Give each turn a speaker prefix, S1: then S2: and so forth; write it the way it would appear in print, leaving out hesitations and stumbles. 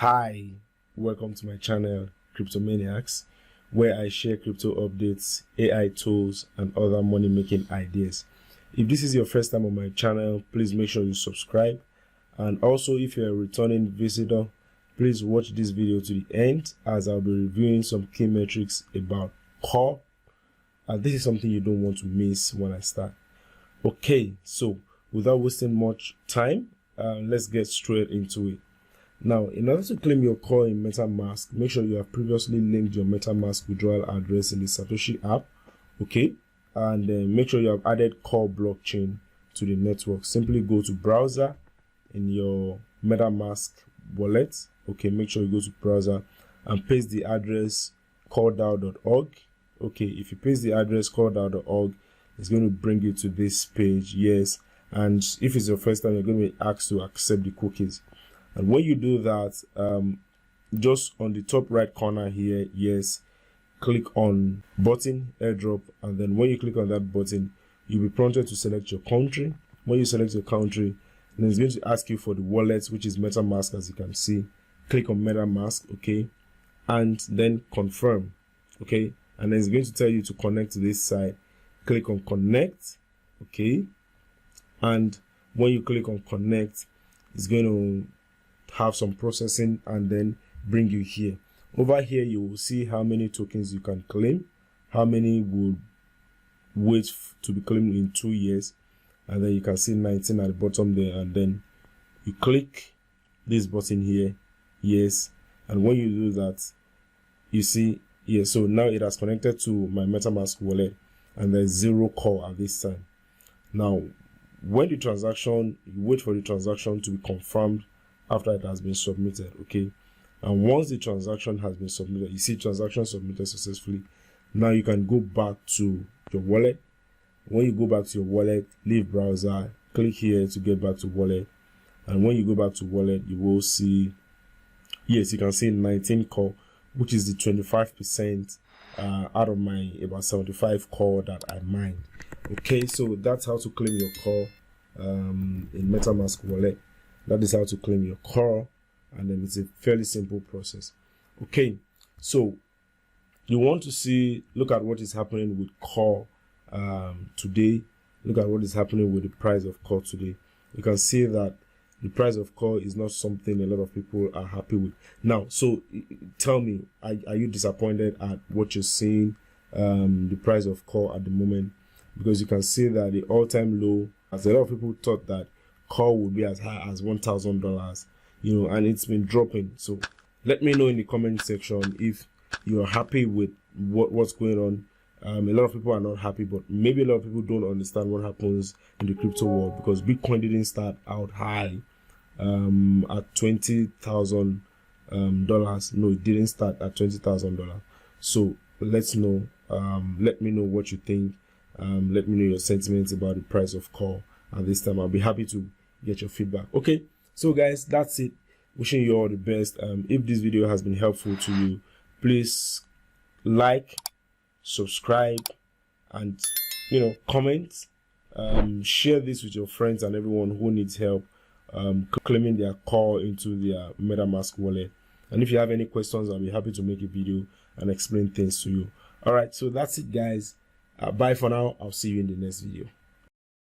S1: Hi, welcome to my channel Cryptomaniacs, where I share crypto updates, AI tools and other money making ideas. If this is your first time on my channel, please make sure you subscribe, and also if you're a returning visitor, please watch this video to the end as I'll be reviewing some key metrics about CORE, and this is something you don't want to miss when I start. Okay, so without wasting much time, let's get straight into it. Now, in order to claim your CORE in Metamask, make sure you have previously linked your Metamask withdrawal address in the Satoshi app, okay? And make sure you have added CORE blockchain to the network. Simply go to browser in your Metamask wallet, okay? Make sure you go to browser and paste the address coredao.org, okay? If you paste the address coredao.org, it's going to bring you to this page, yes. And if it's your first time, you're going to be asked to accept the cookies. And when you do that, just on the top right corner here, yes, click on button airdrop, and then when you click on that button, you'll be prompted to select your country. When you select your country, then it's going to ask you for the wallet, which is Metamask, as you can see. Click on Metamask, okay, and then confirm, okay, and then it's going to tell you to connect to this side. Click on connect, okay, and when you click on connect, it's going to have some processing and then bring you here. Over here you will see how many tokens you can claim, how many will wait to be claimed in 2 years, and then you can see 19 at the bottom there, and then you click this button here, yes, and when you do that, you see, yes, so now it has connected to my Metamask wallet and there's 0 CORE at this time. Now when the transaction, you wait for the transaction to be confirmed after it has been submitted, okay, and once the transaction has been submitted, you see transaction submitted successfully. Now you can go back to your wallet. When you go back to your wallet, leave browser, click here to get back to wallet, and when you go back to wallet, you will see, yes, you can see 19 CORE, which is the 25% out of my about 75 CORE that I mined. Okay, so that's how to claim your CORE in Metamask wallet. That is how to claim your CORE, and then it's a fairly simple process. Okay, so you want to see, look at what is happening with CORE today. Look at what is happening with the price of CORE today. You can see that the price of CORE is not something a lot of people are happy with. Now, so tell me, are you disappointed at what you're seeing, the price of CORE at the moment? Because you can see that the all-time low, as a lot of people thought that CORE would be as high as $1,000, you know, and it's been dropping. So let me know in the comment section if you are happy with what's going on. A lot of people are not happy, but maybe a lot of people don't understand what happens in the crypto world, because Bitcoin didn't start out high at $20,000. No, it didn't start at $20,000. So let's know. Let me know what you think. Let me know your sentiments about the price of CORE at this time. I'll be happy to get your feedback. Okay, so guys, that's it. Wishing you all the best. If this video has been helpful to you, please like, subscribe, and comment. Share this with your friends and everyone who needs help claiming their CORE into their Metamask wallet. And if you have any questions, I'll be happy to make a video and explain things to you. All right, so that's it, guys. Bye for now. I'll see you in the next video.